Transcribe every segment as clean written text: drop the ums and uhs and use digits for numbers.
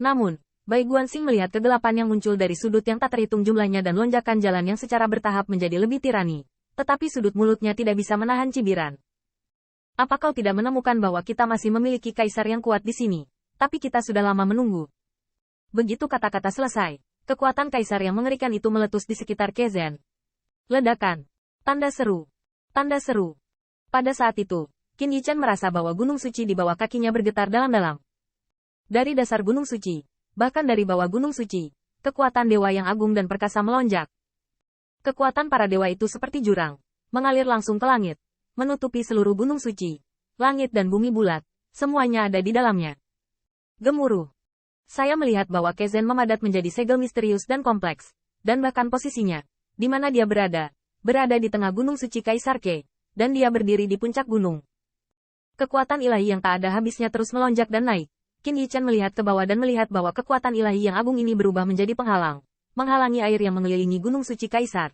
Namun, Bai Guanxing melihat kegelapan yang muncul dari sudut yang tak terhitung jumlahnya dan lonjakan jalan yang secara bertahap menjadi lebih tirani. Tetapi sudut mulutnya tidak bisa menahan cibiran. Apa kau tidak menemukan bahwa kita masih memiliki kaisar yang kuat di sini? Tapi kita sudah lama menunggu. Begitu kata-kata selesai, kekuatan kaisar yang mengerikan itu meletus di sekitar Kezen. Ledakan. Tanda seru. Tanda seru. Pada saat itu, Qin Yichen merasa bahwa gunung suci di bawah kakinya bergetar dalam-dalam. Dari dasar gunung suci, bahkan dari bawah gunung suci, kekuatan dewa yang agung dan perkasa melonjak. Kekuatan para dewa itu seperti jurang, mengalir langsung ke langit, menutupi seluruh gunung suci. Langit dan bumi bulat, semuanya ada di dalamnya. Gemuruh. Saya melihat bahwa Kezen memadat menjadi segel misterius dan kompleks, dan bahkan posisinya, di mana dia berada di tengah gunung suci Kaisar Ke, dan dia berdiri di puncak gunung. Kekuatan ilahi yang tak ada habisnya terus melonjak dan naik. Qin Yichen melihat ke bawah dan melihat bahwa kekuatan ilahi yang agung ini berubah menjadi penghalang, menghalangi air yang mengelilingi gunung suci Kaisar.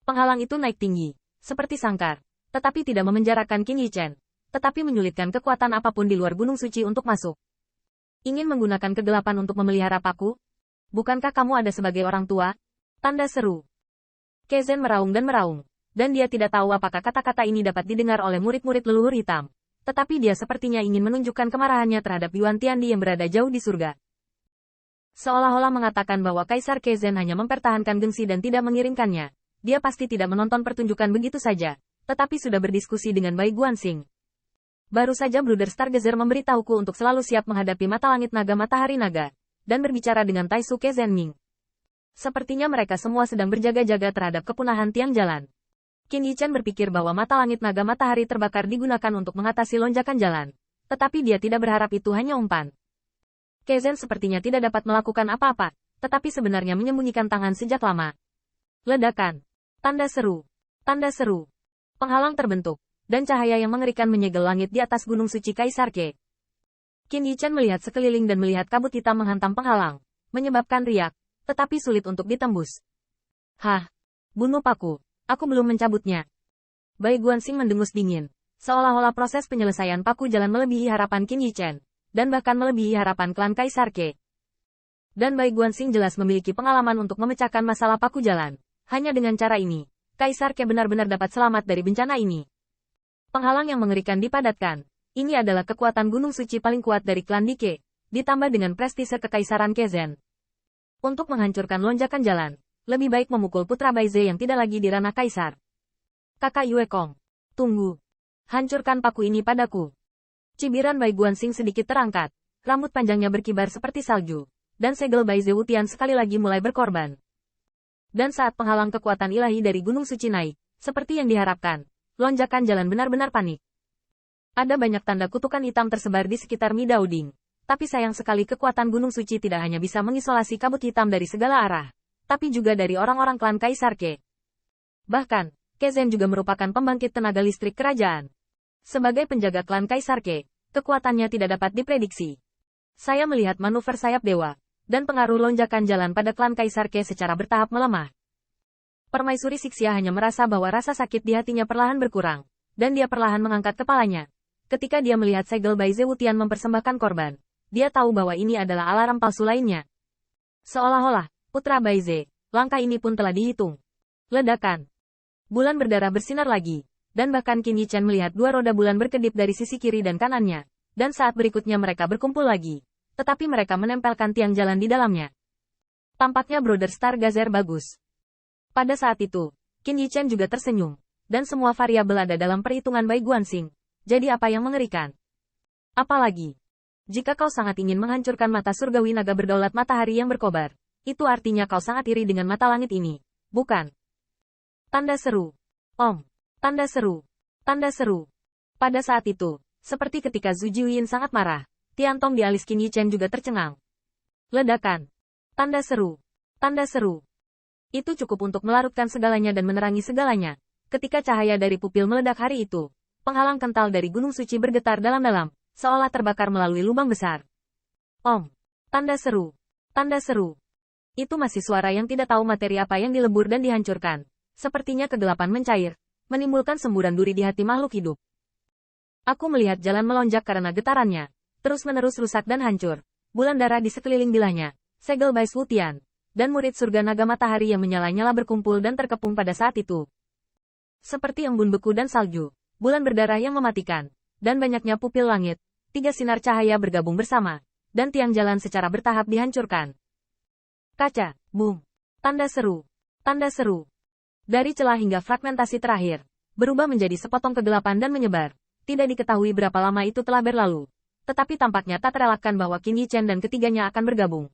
Penghalang itu naik tinggi, seperti sangkar, tetapi tidak memenjarakan Qin Yichen, tetapi menyulitkan kekuatan apapun di luar gunung suci untuk masuk. Ingin menggunakan kegelapan untuk memelihara paku? Bukankah kamu ada sebagai orang tua? Tanda seru. Kezen meraung, dan dia tidak tahu apakah kata-kata ini dapat didengar oleh murid-murid leluhur hitam. Tetapi dia sepertinya ingin menunjukkan kemarahannya terhadap Yuan Tiandi yang berada jauh di surga. Seolah-olah mengatakan bahwa Kaisar Kezen hanya mempertahankan gengsi dan tidak mengirimkannya. Dia pasti tidak menonton pertunjukan begitu saja, tetapi sudah berdiskusi dengan Bai Guanxing. Baru saja Brother Stargazer memberitahuku untuk selalu siap menghadapi mata langit naga matahari naga, dan berbicara dengan Taisu Kezenming. Sepertinya mereka semua sedang berjaga-jaga terhadap kepunahan tiang jalan. Qin Yichen berpikir bahwa mata langit naga matahari terbakar digunakan untuk mengatasi lonjakan jalan, tetapi dia tidak berharap itu hanya umpan. Kezen sepertinya tidak dapat melakukan apa-apa, tetapi sebenarnya menyembunyikan tangan sejak lama. Ledakan. Tanda seru. Tanda seru. Penghalang terbentuk, dan cahaya yang mengerikan menyegel langit di atas gunung suci Kaisar Ke. Qin Yichen melihat sekeliling dan melihat kabut hitam menghantam penghalang, menyebabkan riak, tetapi sulit untuk ditembus. Hah? Bunuh paku. Aku belum mencabutnya. Bai Guanxing mendengus dingin, seolah-olah proses penyelesaian paku jalan melebihi harapan Qin Yichen, dan bahkan melebihi harapan klan Kaisar Ke. Dan Bai Guanxing jelas memiliki pengalaman untuk memecahkan masalah paku jalan. Hanya dengan cara ini, Kaisar Ke benar-benar dapat selamat dari bencana ini. Penghalang yang mengerikan dipadatkan. Ini adalah kekuatan gunung suci paling kuat dari klan Dike, ditambah dengan prestise kekaisaran Kezen. Untuk menghancurkan lonjakan jalan, lebih baik memukul putra Baize yang tidak lagi di ranah kaisar. Kakak Yue Kong, tunggu. Hancurkan paku ini padaku. Cibiran Bai Guanxing sedikit terangkat, rambut panjangnya berkibar seperti salju, dan segel Baize Wutian sekali lagi mulai berkorban. Dan saat penghalang kekuatan ilahi dari gunung suci naik, seperti yang diharapkan, lonjakan jalan benar-benar panik. Ada banyak tanda kutukan hitam tersebar di sekitar Midauding. Tapi sayang sekali kekuatan gunung suci tidak hanya bisa mengisolasi kabut hitam dari segala arah, tapi juga dari orang-orang klan Kaisar Ke. Bahkan, Kezen juga merupakan pembangkit tenaga listrik kerajaan. Sebagai penjaga klan Kaisar Ke, kekuatannya tidak dapat diprediksi. Saya melihat manuver sayap dewa, dan pengaruh lonjakan jalan pada klan Kaisar Ke secara bertahap melemah. Permaisuri Sixia hanya merasa bahwa rasa sakit di hatinya perlahan berkurang, dan dia perlahan mengangkat kepalanya. Ketika dia melihat segel Baize Wutian mempersembahkan korban, dia tahu bahwa ini adalah alarm palsu lainnya. Seolah-olah, putra Baize, langkah ini pun telah dihitung. Ledakan. Bulan berdarah bersinar lagi, dan bahkan Qin Yichen melihat dua roda bulan berkedip dari sisi kiri dan kanannya, dan saat berikutnya mereka berkumpul lagi, tetapi mereka menempelkan tiang jalan di dalamnya. Tampaknya Brother Stargazer bagus. Pada saat itu, Qin Yichen juga tersenyum, dan semua variabel ada dalam perhitungan Bai Guanxing. Jadi apa yang mengerikan? Apalagi, jika kau sangat ingin menghancurkan mata surgawi naga berdaulat matahari yang berkobar, itu artinya kau sangat iri dengan mata langit ini, bukan? Tanda seru. Om. Tanda seru. Tanda seru. Pada saat itu, seperti ketika Zhu Jiuyin sangat marah, Tiantong di alis Qin Yichen juga tercengang. Ledakan. Tanda seru. Tanda seru. Itu cukup untuk melarutkan segalanya dan menerangi segalanya. Ketika cahaya dari pupil meledak hari itu, penghalang kental dari gunung suci bergetar dalam-dalam, seolah terbakar melalui lubang besar. Om. Tanda seru. Tanda seru. Itu masih suara yang tidak tahu materi apa yang dilebur dan dihancurkan. Sepertinya kegelapan mencair, menimbulkan semburan duri di hati makhluk hidup. Aku melihat jalan melonjak karena getarannya, terus-menerus rusak dan hancur. bulan darah di sekeliling bilahnya, segel Bai Wutian, dan murid surga naga matahari yang menyala-nyala berkumpul dan terkepung pada saat itu. Seperti embun beku dan salju, bulan berdarah yang mematikan, dan banyaknya pupil langit, 3 sinar cahaya bergabung bersama, dan tiang jalan secara bertahap dihancurkan. Kaca, boom, tanda seru, tanda seru. Dari celah hingga fragmentasi terakhir, berubah menjadi sepotong kegelapan dan menyebar. Tidak diketahui berapa lama itu telah berlalu. Tetapi tampaknya tak terelakkan bahwa Qin Yichen dan ketiganya akan bergabung.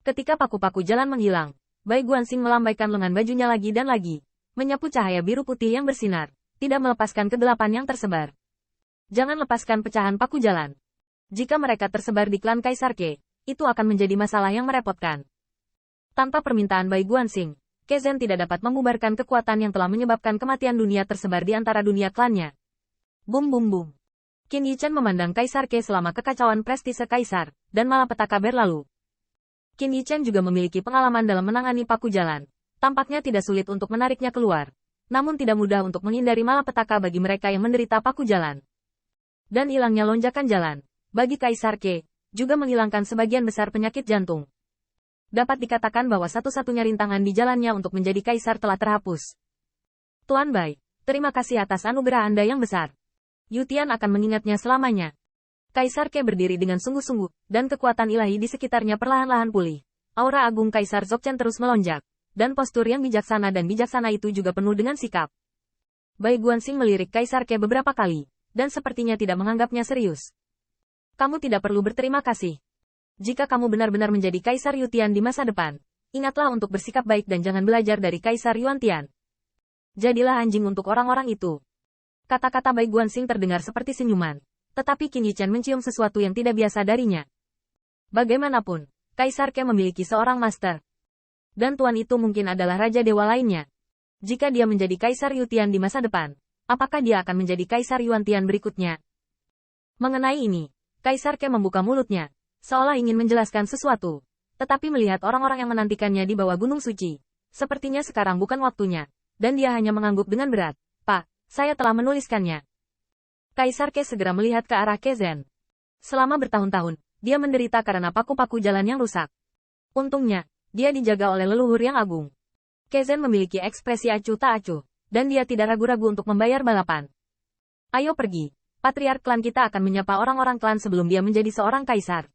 Ketika paku-paku jalan menghilang, Bai Guanxing melambaikan lengan bajunya lagi dan lagi, menyapu cahaya biru putih yang bersinar, tidak melepaskan kegelapan yang tersebar. Jangan lepaskan pecahan paku jalan. Jika mereka tersebar di klan Kaisar Ke, itu akan menjadi masalah yang merepotkan. Tanpa permintaan Bai Guanxing, Ke Zhen tidak dapat membubarkan kekuatan yang telah menyebabkan kematian dunia tersebar di antara dunia klannya. Bum bum bum. Qin Yichen memandang Kaisar Ke selama kekacauan prestise Kaisar, dan malapetaka berlalu. Qin Yichen juga memiliki pengalaman dalam menangani paku jalan. Tampaknya tidak sulit untuk menariknya keluar. Namun tidak mudah untuk menghindari malapetaka bagi mereka yang menderita paku jalan. Dan hilangnya lonjakan jalan, bagi Kaisar Ke, juga menghilangkan sebagian besar penyakit jantung. Dapat dikatakan bahwa satu-satunya rintangan di jalannya untuk menjadi Kaisar telah terhapus. Tuan Bai, terima kasih atas anugerah Anda yang besar. Yutian akan mengingatnya selamanya. Kaisar Ke berdiri dengan sungguh-sungguh, dan kekuatan ilahi di sekitarnya perlahan-lahan pulih. Aura agung Kaisar Dzogchen terus melonjak, dan postur yang bijaksana dan bijaksana itu juga penuh dengan sikap. Bai Guanxing melirik Kaisar Ke beberapa kali, dan sepertinya tidak menganggapnya serius. Kamu tidak perlu berterima kasih. Jika kamu benar-benar menjadi Kaisar Yutian di masa depan, ingatlah untuk bersikap baik dan jangan belajar dari Kaisar Yuantian. Jadilah anjing untuk orang-orang itu. Kata-kata Bai Guanxing terdengar seperti senyuman, tetapi Qin Yichen mencium sesuatu yang tidak biasa darinya. Bagaimanapun, Kaisar Ke memiliki seorang master. Dan tuan itu mungkin adalah Raja Dewa lainnya. Jika dia menjadi Kaisar Yutian di masa depan, apakah dia akan menjadi Kaisar Yuantian berikutnya? Mengenai ini, Kaisar Ke membuka mulutnya, seolah ingin menjelaskan sesuatu. Tetapi melihat orang-orang yang menantikannya di bawah Gunung Suci, sepertinya sekarang bukan waktunya, dan dia hanya mengangguk dengan berat. Pak, saya telah menuliskannya. Kaisar Ke segera melihat ke arah Ke Zhen. Selama bertahun-tahun, dia menderita karena paku-paku jalan yang rusak. Untungnya, dia dijaga oleh leluhur yang agung. Ke Zhen memiliki ekspresi acuh tak acuh, dan dia tidak ragu-ragu untuk membayar balapan. Ayo pergi, patriark klan kita akan menyapa orang-orang klan sebelum dia menjadi seorang kaisar.